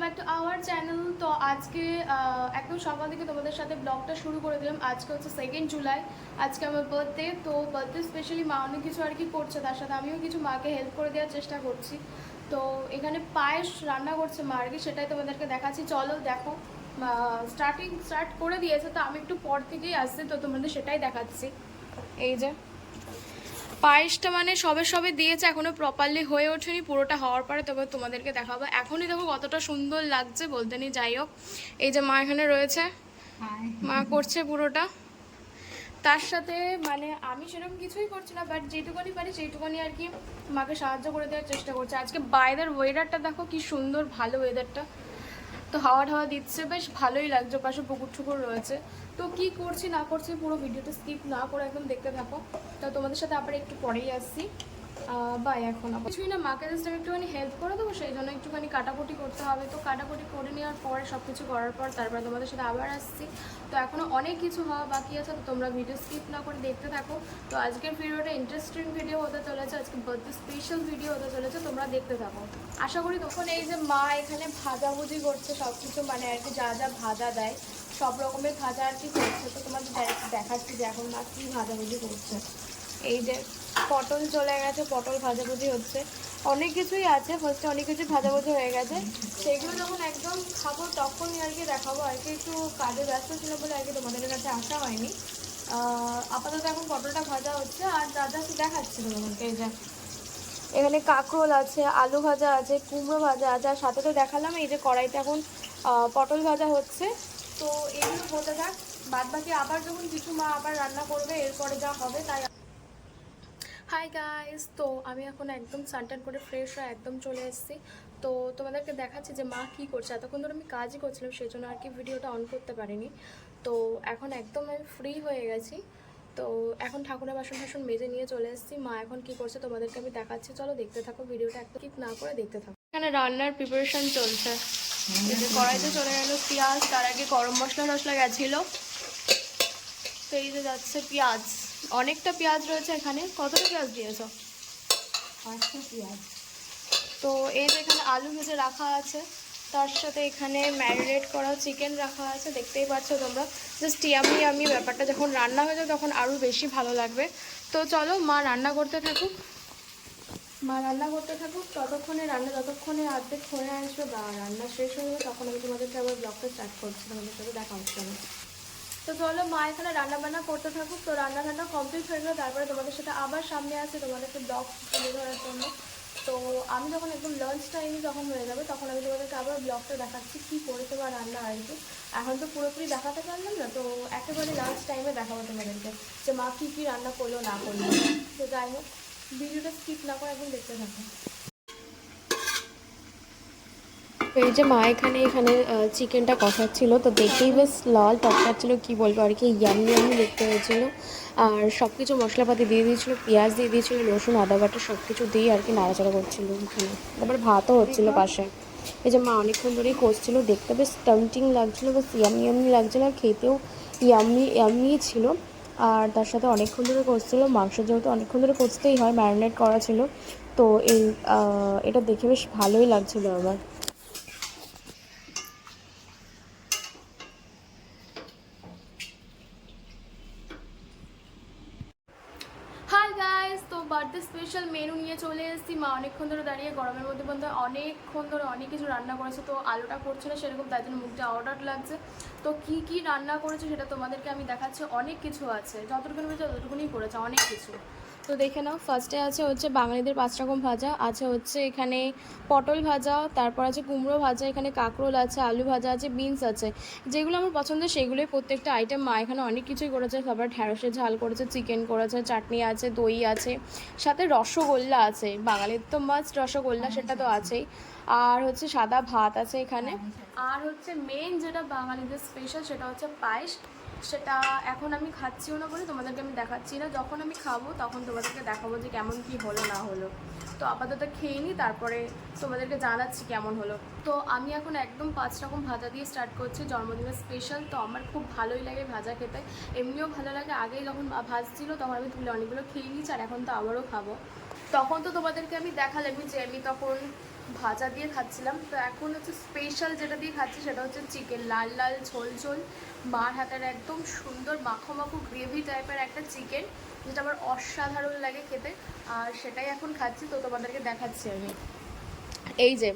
Back to our channel. তো আজকে একদম সকাল থেকে তোমাদের সাথে ব্লগটা শুরু করে দিলাম। আজকে হচ্ছে 2 জুলাই, আজকে আমার বার্থডে। তো বার্থডে স্পেশালি মা অনেক কিছু আর কি করছে, তার সাথে আমিও কিছু মাকে হেল্প করে দেওয়ার চেষ্টা করছি। তো এখানে পায়েস রান্না করছে মা আর কি, সেটাই তোমাদেরকে দেখাচ্ছি। চলো দেখো, স্টার্ট করে দিয়েছে, তো আমি একটু পর থেকেই আসছি, তো তোমাদের সেটাই দেখাচ্ছি। এই যে পায়েসটা মানে সবে সবে দিয়েছে, এখনো প্রপারলি হয়ে ওঠেনি, পুরোটা হওয়ার পরে তবে তোমাদেরকে দেখাবো। এখনই দেখো কতটা সুন্দর লাগছে বলতে নেই। যাই হোক, এই যে মা এখানে রয়েছে, মা করছে পুরোটা। তার সাথে মানে আমি সেরকম কিছুই করছি না, বাট যেটুকুনি পারি সেইটুকুনি আর কি মাকে সাহায্য করে দেওয়ার চেষ্টা করছি। আজকে বাইরের ওয়েদারটা দেখো কি সুন্দর, ভালো ওয়েদারটা। তো হাওয়া ঠাওয়া দিচ্ছে, বেশ ভালোই লাগছে, পাশে পুকুর টুকুর রয়েছে। তো কি করছি না করছি পুরো ভিডিওটা স্কিপ না করে একদম দেখতে থাকো। তো তোমাদের সাথে আবার একটু পরেই আসছি। বাই। এখন কিছুই না, মাকে জাস্ট আমি একটুখানি হেল্প করে দেবো, সেই জন্য একটুখানি কাটাকুটি করতে হবে। তো কাটাকুটি করে নেওয়ার পরে সব কিছু করার পর তারপরে তোমাদের সাথে আবার আসছি। তো এখনও অনেক কিছু হওয়া বাকি আছে, তো তোমরা ভিডিও স্কিপ না করে দেখতে থাকো। তো আজকের ভিডিওটা ইন্টারেস্টিং ভিডিও হতে চলেছে, আজকে বার্থডে স্পেশাল ভিডিও হতে চলেছে, তোমরা দেখতে থাকো। আশা করি তখন এই যে মা এখানে ভাজাভুজি করছে সব কিছু, মানে আর কি যা যা ভাজা দেয় সব রকমের ভাজা আর কি করছে। তো তোমাদের দেখাচ্ছি যে এখন মা কী ভাজাভুজি করছে। এই যে পটল চলে গেছে, পটল ভাজাভুজি হচ্ছে, অনেক কিছুই আছে। ফার্স্টে অনেক কিছু ভাজাভুজি হয়ে গেছে, সেগুলো যখন একদম খাবো তখনই আর কি দেখাবো। আর কি একটু কাজে ব্যস্ত ছিল বলে আর কি তোমাদের কাছে আসা হয়নি। আপাতত এখন পটলটা ভাজা হচ্ছে, আর যা যা দেখাচ্ছি তোমাদেরকে। এই যে এখানে কাঁকরোল আছে, আলু ভাজা আছে, কুমড়ো ভাজা আছে, আর সাথে তো দেখালাম এই যে কড়াইতে এখন পটল ভাজা হচ্ছে। তো এগুলো হতে থাক, বাদ বাকি আবার যখন কিছু মা আবার রান্না করবে এরপরে যা হবে তাই। হাই গাইস, তো আমি এখন একদম সানটান করে ফ্রেশ হয়ে একদম চলে এসেছি। তো তোমাদেরকে দেখাচ্ছি যে মা কী করছে। এতক্ষণ ধরে আমি কাজই করছিলাম, সেই জন্য আর কি ভিডিওটা অন করতে পারিনি। তো এখন একদম আমি ফ্রি হয়ে গেছি। তো এখন ঠাকুরের বাসন টাসন মেজে নিয়ে চলে এসেছি। মা এখন কি করছে তোমাদেরকে আমি দেখাচ্ছি, চলো দেখতে থাকো, ভিডিওটা একদম স্কিপ না করে দেখতে থাকো। এখানে রান্নার প্রিপারেশন চলছে। এই যে কড়াইতে চলে গেল পেঁয়াজ, তার আগে গরম মশলা টশলা গেছিলো। তো এই যে যাচ্ছে পেঁয়াজ, অনেকটা পেঁয়াজ রয়েছে এখানে। কতটা পেঁয়াজ দিয়েছ? 5টা পেঁয়াজ। তো এই যে এখানে আলু ভেজে রাখা আছে, তার সাথে এখানে ম্যারিনেট করা চিকেন রাখা আছে, দেখতেই পাচ্ছ তোমরা। জাস্ট ইয়ামি ইয়ামি ব্যাপারটা যখন রান্না হয়ে যায় তখন আরও বেশি ভালো লাগবে। তো চলো মা রান্না করতে থাকুক, ততক্ষণে রান্না যতক্ষণে অর্ধেক হয়ে আসবে বা রান্না শেষ হয়ে যাবে তখন আমি তোমাদেরকে আবার ব্লগটা স্টার্ট করছি, তোমাদের সাথে দেখা হচ্ছে না। তো চলো মা এখানে রান্না বান্না করতে থাকুক। তো রান্না কমপ্লিট হয়ে গেলো, তারপরে তোমাদের সাথে আবার সামনে আসে তোমাদেরকে ব্লগ তুলে ধরার জন্য। তো আমি যখন একদম লাঞ্চ টাইমে যখন হয়ে যাবে তখন আমি তোমাদেরকে আবার ব্লগটা দেখাচ্ছি কী করেছে বা রান্না আর কি। এখন তো পুরোপুরি দেখাতে পারলাম না, তো একেবারে লাঞ্চ টাইমে দেখাবো তোমাদেরকে যে মা কী কী রান্না করলো না করলো। তো যাই হোক, ভিডিওটা স্কিপ না করে একদম দেখতে থাকো। এই যে মা এখানে চিকেনটা কষাচ্ছিল, তো দেখেই বেশ লাল টকটাচ্ছিল, কি বলবো আর কি, ইয়ামি ইয়ামি দেখতে হয়েছিল। আর সব কিছু মশলাপাতি দিয়ে দিয়েছিলো, পেঁয়াজ দিয়ে দিয়েছিলো, রসুন আদা বাটা সব কিছু দিয়ে আর কি নাড়াচাড়া করছিলো এখানে। তারপরে ভাতও হচ্ছিলো পাশে। এই যে মা অনেকক্ষণ ধরেই কষছিল, দেখতে বেশ টেম্পটিং লাগছিলো, বেশ ইয়ামি ইয়ামি লাগছিলো, আর খেতেও ইয়ামি ইয়ামি ছিল। আর তার সাথে অনেকক্ষণ ধরে কষছিল, মাংস যেহেতু অনেকক্ষণ ধরে কষতেই হয়, ম্যারিনেট করা ছিল। তো এটা দেখে বেশ ভালোই লাগছিলো আমার। হাই গাইস, তো বার্থডে স্পেশাল মেনু নিয়ে চলে এসেছি। মা অনেকক্ষণ ধরে দাঁড়িয়ে গরমের মধ্যে বলতে অনেকক্ষণ ধরে অনেক কিছু রান্না করেছে। তো আলুটা করছে না সেরকম, তাই জন্য মুখটা অর্ডার লাগছে। তো কি কি রান্না করেছে সেটা তোমাদেরকে আমি দেখাচ্ছি। অনেক কিছু আছে, যতটুকুনি হয়েছে ততটুকুনি করেছে, অনেক কিছু। তো দেখে নাও, ফার্স্টে আছে হচ্ছে বাঙালিদের 5 রকম ভাজা আছে, হচ্ছে এখানে পটল ভাজা, তারপর আছে কুমড়ো ভাজা, এখানে কাঁকরোল আছে, আলু ভাজা আছে, বিনস আছে। যেগুলো আমার পছন্দের সেগুলোই প্রত্যেকটা আইটেম। মা এখানে অনেক কিছুই করেছে, সবার ঢ্যাঁড়সের ঝাল করেছে, চিকেন করেছে, চাটনি আছে, দই আছে, সাথে রসগোল্লা আছে। বাঙালির তো মাস্ট রসগোল্লা, সেটা তো আছেই। আর হচ্ছে সাদা ভাত আছে এখানে। আর হচ্ছে মেন যেটা বাঙালিদের স্পেশাল সেটা হচ্ছে পায়েস। সেটা এখন আমি খাচ্ছিও না বলে তোমাদেরকে আমি দেখাচ্ছি না, যখন আমি খাবো তখন তোমাদেরকে দেখাবো যে কেমন কি হলো না হলো। তো আপাতত খেয়ে নিই, তারপরে তোমাদেরকে জানাচ্ছি কেমন হলো। তো আমি এখন একদম 5 রকম ভাজা দিয়ে স্টার্ট করছি, জন্মদিনের স্পেশাল। তো আমার খুব ভালোই লাগে ভাজা খেতে, এমনিও ভালো লাগে। আগেই যখন ভাজছিল তখন আমি তুলে অনেকগুলো খেয়ে নিয়েছি, আর এখন তো আবারও খাবো। তখন তো তোমাদেরকে আমি দেখালামই যে আমি তখন ভাজা দিয়ে খাচ্ছিলাম, তো এখন হচ্ছে স্পেশাল যেটা দিয়ে খাচ্ছি সেটা হচ্ছে চিকেন, লাল লাল ঝোল ঝোল মার হাতের একদম সুন্দর মাখো মাখো গ্রেভি টাইপের একটা চিকেন, যেটা আমার অসাধারণ লাগে খেতে। আর সেটাই এখন খাচ্ছি, তো তোমাদেরকে দেখাচ্ছি আমি। এই যে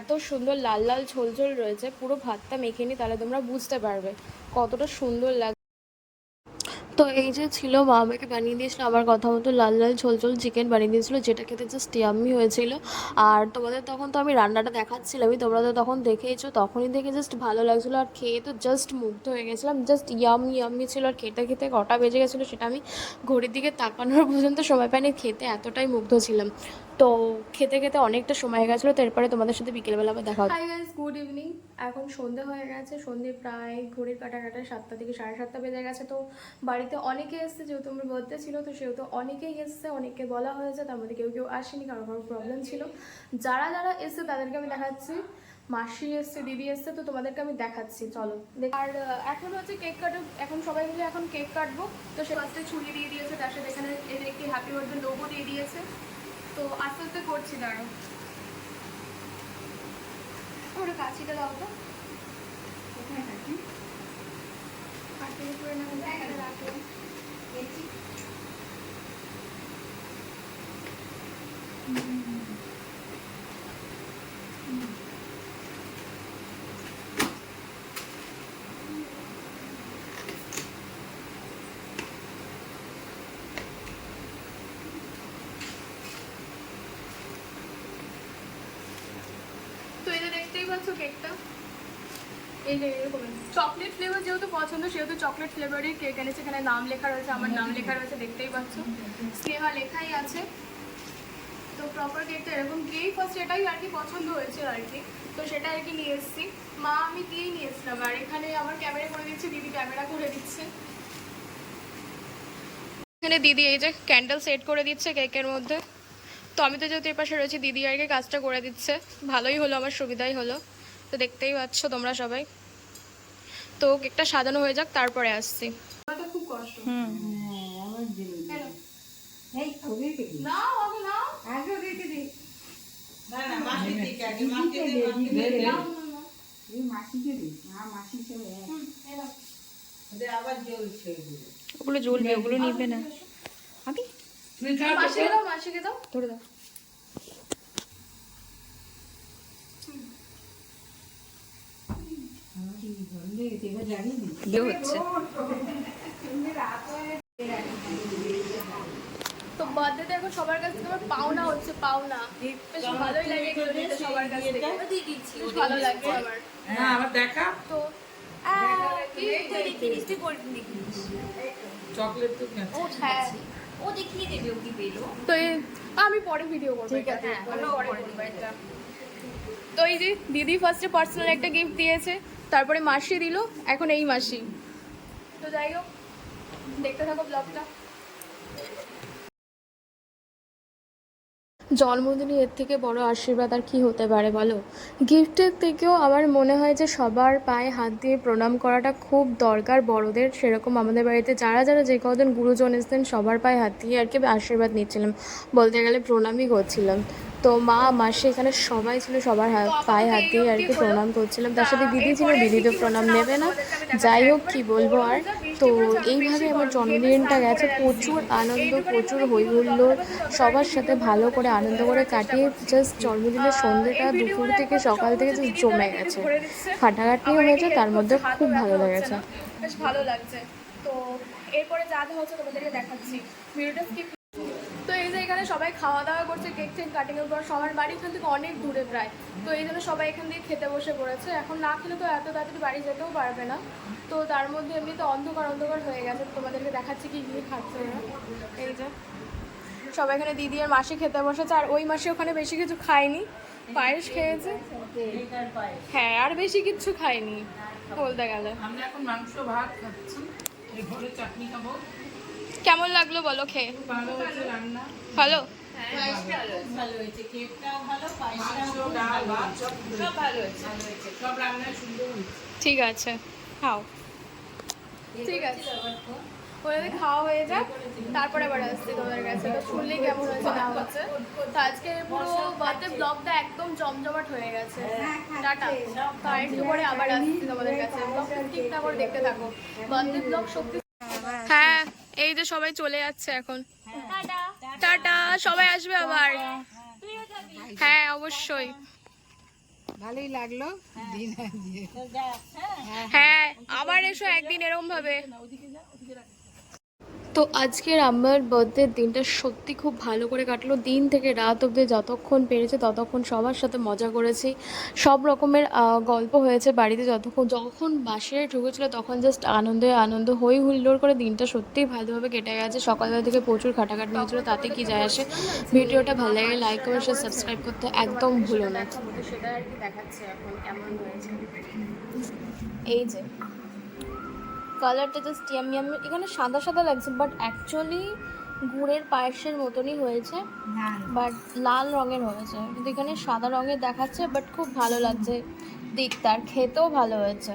এত সুন্দর লাল লাল ঝোল ঝোল রয়েছে, পুরো ভাতটা মেখে নি তাহলে তোমরা বুঝতে পারবে কতটা সুন্দর লাগে। তো এই যে ছিল, মা আমাকে বানিয়ে দিয়েছিল আমার কথা মতো লাল লাল ঝোল ঝোল চিকেন বানিয়ে দিয়েছিলো, যেটা খেতে জাস্ট ইয়াম্মি হয়েছিল। আর তোমাদের তখন তো আমি রান্নাটা দেখাচ্ছিলামই, তোমরা তো তখন দেখেইছো, তখনই দেখে জাস্ট ভালো লাগছিলো আর খেয়ে তো জাস্ট মুগ্ধ হয়ে গেছিলাম। জাস্ট ইয়াম্মি ইয়াম্মি ছিল। আর খেতে খেতে কটা বেজে গেছিলো সেটা আমি ঘড়ির দিকে তাকানোর পর্যন্ত সময় পাইনি, খেতে এতটাই মুগ্ধ ছিলাম। তো খেতে খেতে অনেকটা সময় হয়ে গেছিলো, তো এরপরে তোমাদের সাথে বিকেলবেলা আবার দেখা। Hi guys, good evening. এখন সন্ধে হয়ে গেছে, সন্ধে প্রায় ঘড়ির কাটা 7টা থেকে 7:30 বেজে গেছে। তো বাড়িতে অনেকে এসছে, যেহেতু আমার বার্থডে ছিল, তো সেহেতু অনেকেই এসছে, অনেককে বলা হয়েছে, তার মধ্যে কেউ কেউ আসেনি, কারো কারো প্রবলেম ছিল। যারা যারা এসছে তাদেরকে আমি দেখাচ্ছি। মাসি এসছে, দিদি এসছে, তো তোমাদেরকে আমি দেখাচ্ছি, চলো। আর এখন হচ্ছে কেক কাটো, এখন সবাই মিলে এখন কেক কাটবো। তো সে ফার্স্টে ছুরি দিয়ে দিয়েছে, তার সাথে এখানে এর একটি হ্যাপি বার্থডে লোগো দিয়ে দিয়েছে। তো আস্তে আস্তে করছি, দাঁড়ো ওটা কাছিটা দাও তো, কোথায় কাটি কাটি করে না রাখলাম। তো এই যে দেখতেই পাচ্ছ কেকটা, এই যে এরকম চকলেট ফ্লেভার যেহেতু পছন্দ, সেহেতু চকলেট ফ্লেভারই কেক এনেছে। এখানে নাম লেখা রয়েছে, আমার নাম লেখা রয়েছে, দেখতেই পাচ্ছ স্নেহা লেখাই আছে। তো প্রপার কেকটা এরকম দিয়েই ফার্স্ট, এটাই আর কি পছন্দ হয়েছে আর কি, তো সেটা আর কি নিয়ে এসেছি। মা আমি দিয়েই নিয়ে এসেছিলাম। আর এখানে আমার ক্যামেরা করে দিচ্ছে, দিদি ক্যামেরা করে দিচ্ছে। এখানে দিদি এই যে ক্যান্ডেল সেট করে দিচ্ছে কেকের মধ্যে। তো আমি তো যেহেতু এই পাশে রয়েছি, দিদি আর কি কাজটা করে দিচ্ছে, ভালোই হলো, আমার সুবিধাই হলো। তো দেখতেই পাচ্ছ তোমরা সবাই। তো কেকটা সাজানো হয়ে যাক, তারপরে আসছি। খুব কষ্ট। ওগুলো জ্বলবে, ওগুলো নিবে না। আমি মাসিকে দাও, মাসিকে দাও, ধরে দাও। তো বার্থডেতে এখন সবার কাছ থেকে আমার পাওনা হচ্ছে, পাওনা বেশ ভালোই লাগে এগুলো দিতে সবার কাছ থেকে, ভালো লাগছে আমার। না আমার দেখা তো চকলেট তো হ্যাঁ, ও দেখিয়ে দেবে ও কি পেলো। তো আমি পরে ভিডিও করবো। তো এই যে দিদি ফার্স্টে পার্সোনাল একটা গিফট দিয়েছে, তারপরে মাসি দিল, এখন এই মাসি। তো যাই হোক, দেখতে থাকো ব্লগটা। জন্মদিনে এর থেকে বড় আশীর্বাদ আর কি হতে পারে বলো। গিফটের থেকেও আমার মনে হয় যে সবার পায়ে হাত দিয়ে প্রণাম করাটা খুব দরকার বড়দের। সেরকম আমাদের বাড়িতে যারা যারা যে কদিন গুরুজন এসেছেন সবার পায়ে হাত দিয়ে আর কি আশীর্বাদ নিচ্ছিলাম, বলতে গেলে প্রণামই করছিলাম। তো মা মাসি এখানে সবাই ছিল, সবার পায়ে হাত দিয়ে আর কি প্রণাম করছিলাম। তার সাথে দিদি ছিল, দিদি তো প্রণাম নেবে না, যাই হোক কি বলবো আর। তো এইভাবে আমার জন্মদিনটা গেছে, প্রচুর আনন্দ, প্রচুর হই হুল্লোড়, সবার সাথে ভালো করে আনন্দ করে কাটিয়ে জাস্ট জন্মদিনের সন্ধ্যেটা দুপুর থেকে সকাল থেকে জাস্ট জমে গেছে, ফাটাঘাটিও হয়েছে, তার মধ্যে খুব ভালো লেগেছে, বেশ ভালো লাগছে। তো এরপরে যা যা হচ্ছে তোমাদেরকে দেখাচ্ছি, ভিডিওটা স্কিপ। তো এই যে এখানে সবাই খাওয়া দাওয়া করছে, কেক টেক কাটিংয়ের পর, সবার বাড়ি এখান থেকে অনেক দূরে প্রায়, তো এই জন্য সবাই এখান থেকে খেতে বসে পড়েছে। এখন না খেলে তো এত তাড়াতাড়ি বাড়ি যেতেও পারবে না। তো তার মধ্যে এমনি তো অন্ধকার অন্ধকার হয়ে গেছে, তোমাদেরকে দেখাচ্ছি কি কী খাচ্ছে ওরা। এই যে সবাই এখানে দিদি আর মাসি খেতে বসেছে, আর ওই মাসে ওখানে বেশি কিছু খায়নি, পায়েস খেয়েছে, হ্যাঁ, আর বেশি কিছু খায়নি বলতে গেলে। আমরা এখন মাংস ভাত খাচ্ছি, এই ঘরে চাটনি খাবো। কেমন লাগলো বলো খেয়ে? ভালো হয়েছে রান্না, ভালো, ভালো হয়েছে, কেকটাও ভালো, পায়েসটাও মাংস ডাল ভাত সব ভালো হয়েছে। সব রান্না সুন্দর হয়েছে। ঠিক আছে, খাও। ঠিক আছে, ওদের খাওয়া হয়ে যাক, তারপরে আবার আসছি তোমাদের কাছে। তো শুনলেই কেমন হয়েছে না হচ্ছে। তো আজকে পুরো বার্থডে ব্লগটা একদম জমজমাট হয়ে গেছে। টাটা, তো আরেকটু পরে আবার আসছি তোমাদের কাছে। ব্লগটা ঠিক না করে দেখতে থাকো, বার্থডে ব্লগ সত্যি। হ্যাঁ, এই যে সবাই চলে যাচ্ছে এখন। টাটা, সবাই আসবে আবার। হ্যাঁ অবশ্যই। ভালোই লাগলো দিন হ্যাঁ আবার এসো একদিন এরকম ভাবে। তো আজকের আমার বার্থডের দিনটা সত্যি খুব ভালো করে কাটলো। দিন থেকে রাত অবধি যতক্ষণ পেরেছে ততক্ষণ সবার সাথে মজা করেছি, সব রকমের গল্প হয়েছে বাড়িতে। যখন বাসায় ঢুকেছিল তখন জাস্ট আনন্দ হই হুল্লোড় করে দিনটা সত্যিই ভালোভাবে কেটে গেছে। সকালবেলা থেকে প্রচুর খাটাখাটনি হয়েছিল, তাতে কি যায় আসে। ভিডিওটা ভালো লাগে লাইক করে সাবস্ক্রাইব করতে একদম ভুলো না। সেটা আর কি দেখাচ্ছে এখন কেমন হয়েছে। এই যে কালারটা জাস্ট ইয়ামি ইয়ামি, এখানে সাদা সাদা লাগছে বাট অ্যাকচুয়ালি গুড়ের পায়েসের মতনই হয়েছে, বাট লাল রঙের হয়েছে, কিন্তু এখানে সাদা রঙের দেখাচ্ছে। বাট খুব ভালো লাগছে দেখতে, আর খেতেও ভালো হয়েছে।